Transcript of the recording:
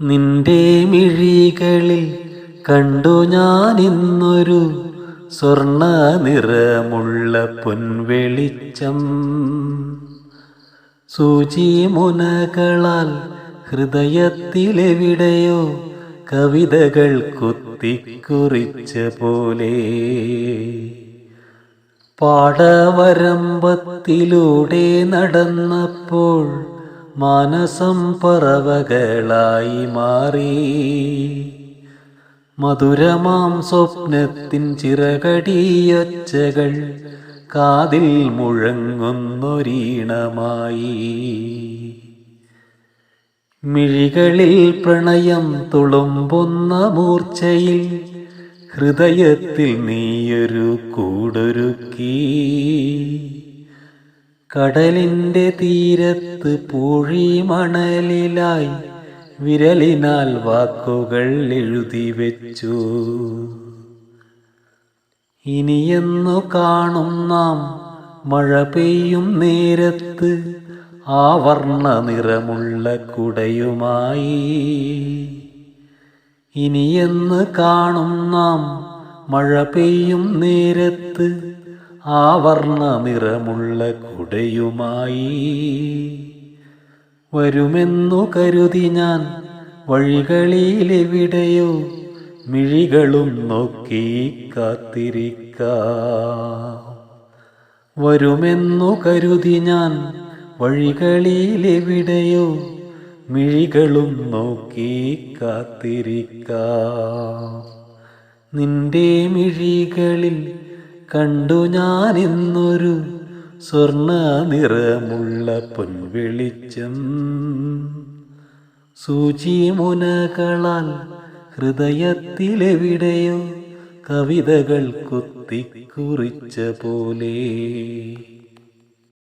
നിന്റെ മിഴികളിൽ കണ്ടു ഞാനിന്നൊരു സ്വർണ്ണ നിറമുള്ള പൊൻവെളിച്ചം. സൂചിമുനകളാൽ ഹൃദയത്തിലെവിടെയോ കവിതകൾ കുത്തിക്കുറിച്ച പോലെ പാടവരമ്പത്തിലൂടെ നടന്നപ്പോൾ മാനസം പറവകളായി മാറി. മധുരമാം സ്വപ്നത്തിൻ ചിറകടിയൊച്ചകൾ കാതിൽ മുഴങ്ങുന്നൊരീണമായി. മിഴികളിൽ പ്രണയം തുളുമ്പുന്ന മൂർച്ചയിൽ ഹൃദയത്തിൽ നീയൊരു കൂടൊരുക്കി. കടലിൻ്റെ തീരത്ത് പൂഴിമണലിലായി വിരലിനാൽ വാക്കുകൾ എഴുതി വെച്ചു. ഇനിയെന്നു കാണും നാം മഴ പെയ്യും നേരത്ത് ആ വർണ്ണ നിറമുള്ള കുടയുമായി. ഇനിയെന്ന് കാണും നാം മഴ പെയ്യും നേരത്ത് ആ വർണ്ണ നിറമുള്ള കുടയുമായി. വരുമെന്നു കരുതി ഞാൻ വഴികളിലെവിടെയോ മിഴികളും നോക്കി കാത്തിരിക്കാം. വരുമെന്നു കരുതി ഞാൻ വഴികളിലെവിടെയോ മിഴികളും നോക്കി കാത്തിരിക്കാം. നിന്റെ മിഴികളിൽ കണ്ടു ഞാനിന്നൊരു സ്വർണ്ണ നിറമുള്ള പൊൻവെളിച്ചം. സൂചിമുനകളാൽ ഹൃദയത്തിലെവിടെയോ കവിതകൾ കുത്തിക്കുറിച്ച പോലെ.